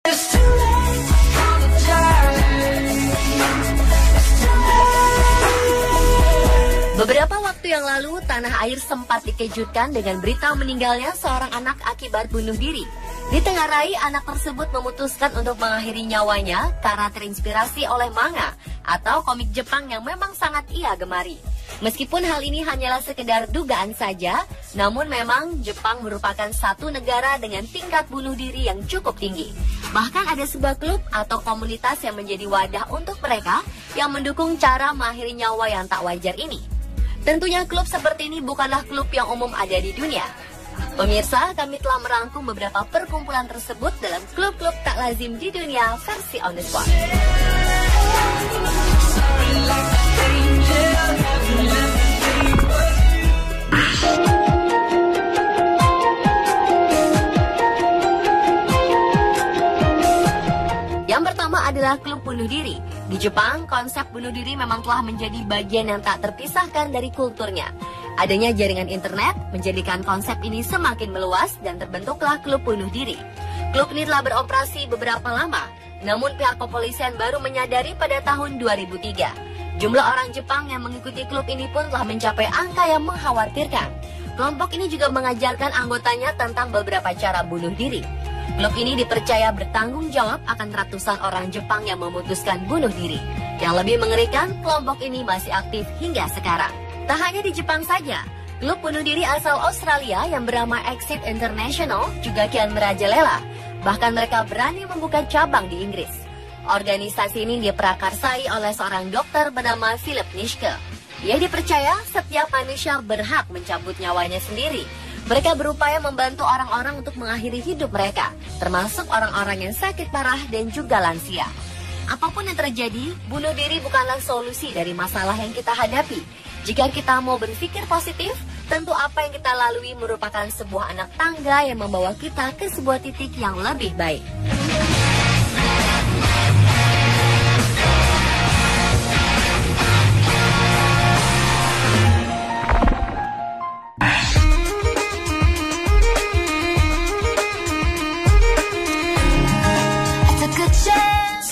Beberapa waktu yang lalu, tanah air sempat dikejutkan dengan berita meninggalnya seorang anak akibat bunuh diri. Ditengarai, anak tersebut memutuskan untuk mengakhiri nyawanya karena terinspirasi oleh manga atau komik Jepang yang memang sangat ia gemari. Meskipun hal ini hanyalah sekedar dugaan saja, namun memang Jepang merupakan satu negara dengan tingkat bunuh diri yang cukup tinggi. Bahkan ada sebuah klub atau komunitas yang menjadi wadah untuk mereka yang mendukung cara mengakhiri nyawa yang tak wajar ini. Tentunya klub seperti ini bukanlah klub yang umum ada di dunia. Pemirsa, kami telah merangkum beberapa perkumpulan tersebut dalam klub-klub tak lazim di dunia versi On The Spot. Yang pertama adalah klub bunuh diri. Di Jepang, konsep bunuh diri memang telah menjadi bagian yang tak terpisahkan dari kulturnya. Adanya jaringan internet menjadikan konsep ini semakin meluas dan terbentuklah klub bunuh diri. Klub ini telah beroperasi beberapa lama, namun pihak kepolisian baru menyadari pada tahun 2003. Jumlah orang Jepang yang mengikuti klub ini pun telah mencapai angka yang mengkhawatirkan. Kelompok ini juga mengajarkan anggotanya tentang beberapa cara bunuh diri. Klub ini dipercaya bertanggung jawab akan ratusan orang Jepang yang memutuskan bunuh diri. Yang lebih mengerikan, kelompok ini masih aktif hingga sekarang. Tak hanya di Jepang saja, klub bunuh diri asal Australia yang bernama Exit International juga kian merajalela. Bahkan mereka berani membuka cabang di Inggris. Organisasi ini diprakarsai oleh seorang dokter bernama Philip Nitschke. Ia dipercaya setiap manusia berhak mencabut nyawanya sendiri. Mereka berupaya membantu orang-orang untuk mengakhiri hidup mereka, termasuk orang-orang yang sakit parah dan juga lansia. Apapun yang terjadi, bunuh diri bukanlah solusi dari masalah yang kita hadapi. Jika kita mau berpikir positif, tentu apa yang kita lalui merupakan sebuah anak tangga yang membawa kita ke sebuah titik yang lebih baik.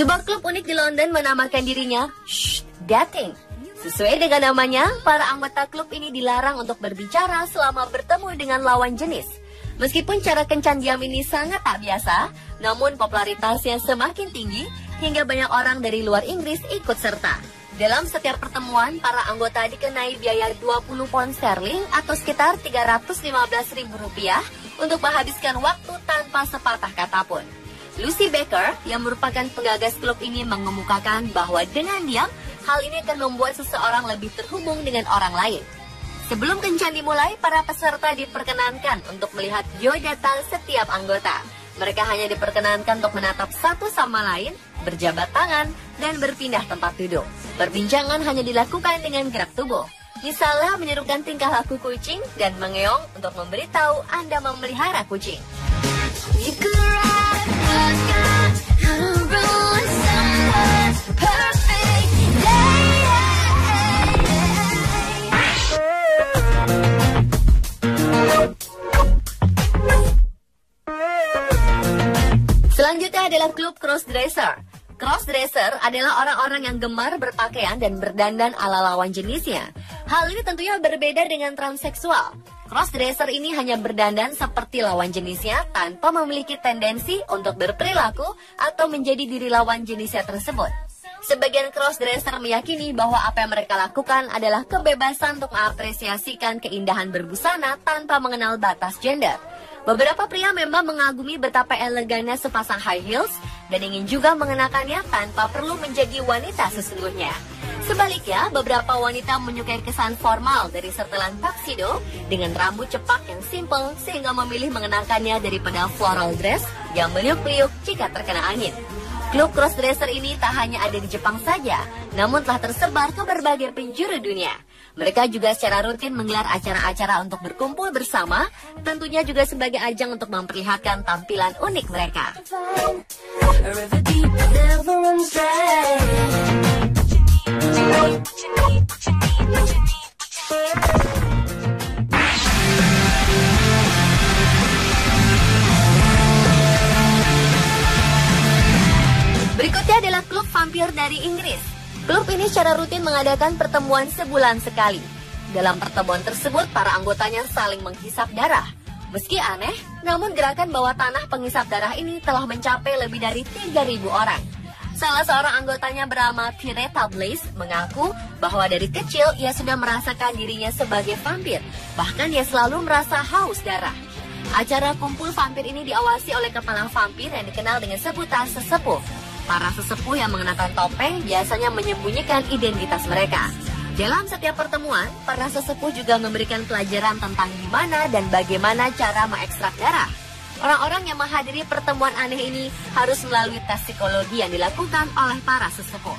Sebuah klub unik di London menamakan dirinya Dating. Sesuai dengan namanya, para anggota klub ini dilarang untuk berbicara selama bertemu dengan lawan jenis. Meskipun cara kencan diam ini sangat tak biasa, namun popularitasnya semakin tinggi hingga banyak orang dari luar Inggris ikut serta. Dalam setiap pertemuan, para anggota dikenai biaya 20 pound sterling atau sekitar Rp315.000 untuk menghabiskan waktu tanpa sepatah kata pun. Lucy Baker, yang merupakan penggagas klub ini, mengemukakan bahwa dengan diam, hal ini akan membuat seseorang lebih terhubung dengan orang lain. Sebelum kencan dimulai, para peserta diperkenankan untuk melihat biodata setiap anggota. Mereka hanya diperkenankan untuk menatap satu sama lain, berjabat tangan, dan berpindah tempat duduk. Perbincangan hanya dilakukan dengan gerak tubuh. Misalnya menyerukan tingkah laku kucing dan mengeong untuk memberitahu Anda memelihara kucing. Selanjutnya adalah klub crossdresser. Crossdresser adalah orang-orang yang gemar berpakaian dan berdandan ala lawan jenisnya. Hal ini tentunya berbeda dengan transseksual. Crossdresser ini hanya berdandan seperti lawan jenisnya tanpa memiliki tendensi untuk berperilaku atau menjadi diri lawan jenisnya tersebut. Sebagian crossdresser meyakini bahwa apa yang mereka lakukan adalah kebebasan untuk mengapresiasikan keindahan berbusana tanpa mengenal batas gender. Beberapa pria memang mengagumi betapa elegannya sepasang high heels dan ingin juga mengenakannya tanpa perlu menjadi wanita sesungguhnya. Sebaliknya, beberapa wanita menyukai kesan formal dari setelan tuxedo dengan rambut cepak yang simple sehingga memilih mengenakannya daripada floral dress yang meliuk-liuk jika terkena angin. Klub crossdresser ini tak hanya ada di Jepang saja, namun telah tersebar ke berbagai penjuru dunia. Mereka juga secara rutin menggelar acara-acara untuk berkumpul bersama, tentunya juga sebagai ajang untuk memperlihatkan tampilan unik mereka. vampir dari Inggris. Klub ini secara rutin mengadakan pertemuan sebulan sekali. Dalam pertemuan tersebut, para anggotanya saling menghisap darah. Meski aneh, namun gerakan bawah tanah penghisap darah ini telah mencapai lebih dari 3.000 orang. Salah seorang anggotanya bernama Pireta Blaze mengaku bahwa dari kecil ia sudah merasakan dirinya sebagai vampir. Bahkan ia selalu merasa haus darah. Acara kumpul vampir ini diawasi oleh kepala vampir yang dikenal dengan sebutan sesepuh. Para sesepuh yang mengenakan topeng biasanya menyembunyikan identitas mereka. Dalam setiap pertemuan, para sesepuh juga memberikan pelajaran tentang gimana dan bagaimana cara mengekstrak darah. Orang-orang yang menghadiri pertemuan aneh ini harus melalui tes psikologi yang dilakukan oleh para sesepuh.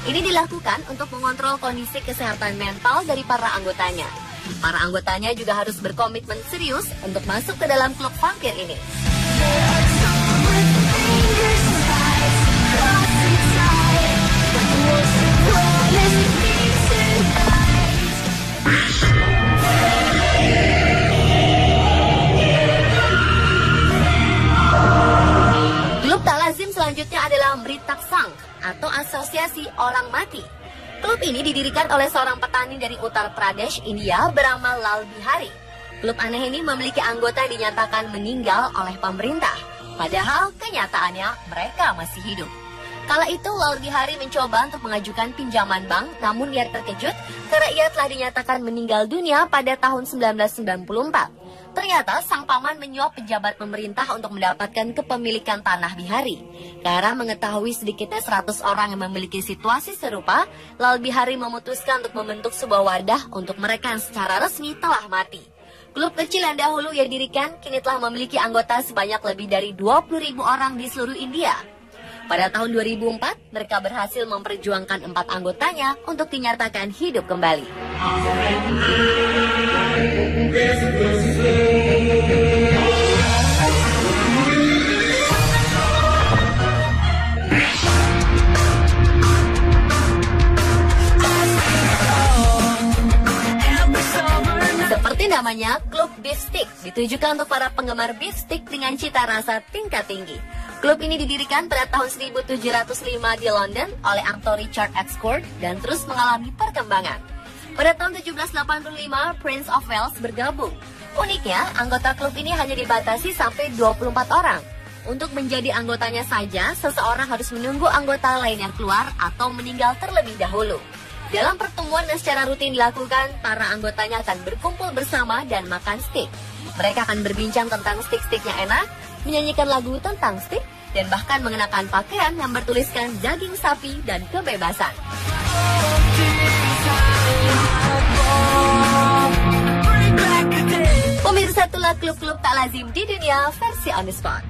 Ini dilakukan untuk mengontrol kondisi kesehatan mental dari para anggotanya. Para anggotanya juga harus berkomitmen serius untuk masuk ke dalam klub vampir ini. Klub tak lazim selanjutnya adalah Mritak Sangh atau Asosiasi Orang Mati. Klub ini didirikan oleh seorang petani dari Uttar Pradesh, India bernama Lal Bihari. Klub aneh ini memiliki anggota yang dinyatakan meninggal oleh pemerintah, padahal kenyataannya mereka masih hidup. Kala itu Lal Bihari mencoba untuk mengajukan pinjaman bank, namun ia terkejut karena ia telah dinyatakan meninggal dunia pada tahun 1994. Ternyata sang paman menyuap pejabat pemerintah untuk mendapatkan kepemilikan tanah Bihari. Karena mengetahui sedikitnya 100 orang yang memiliki situasi serupa, Lal Bihari memutuskan untuk membentuk sebuah wadah untuk mereka yang secara resmi telah mati. Klub kecil yang dahulu ia dirikan kini telah memiliki anggota sebanyak lebih dari 20.000 orang di seluruh India. Pada tahun 2004, mereka berhasil memperjuangkan 4 anggotanya untuk dinyatakan hidup kembali. Seperti namanya, klub beef stick ditujukan untuk para penggemar beef stick dengan cita rasa tingkat tinggi. Klub ini didirikan pada tahun 1705 di London oleh aktor Richard Excourt dan terus mengalami perkembangan. Pada tahun 1785, Prince of Wales bergabung. Uniknya, anggota klub ini hanya dibatasi sampai 24 orang. Untuk menjadi anggotanya saja, seseorang harus menunggu anggota lain yang keluar atau meninggal terlebih dahulu. Dalam pertemuan yang secara rutin dilakukan, para anggotanya akan berkumpul bersama dan makan steak. Mereka akan berbincang tentang steak-steak yang enak, menyanyikan lagu tentang steak, dan bahkan mengenakan pakaian yang bertuliskan daging sapi dan kebebasan. Pemirsa, itulah klub-klub tak lazim di dunia versi on the spot.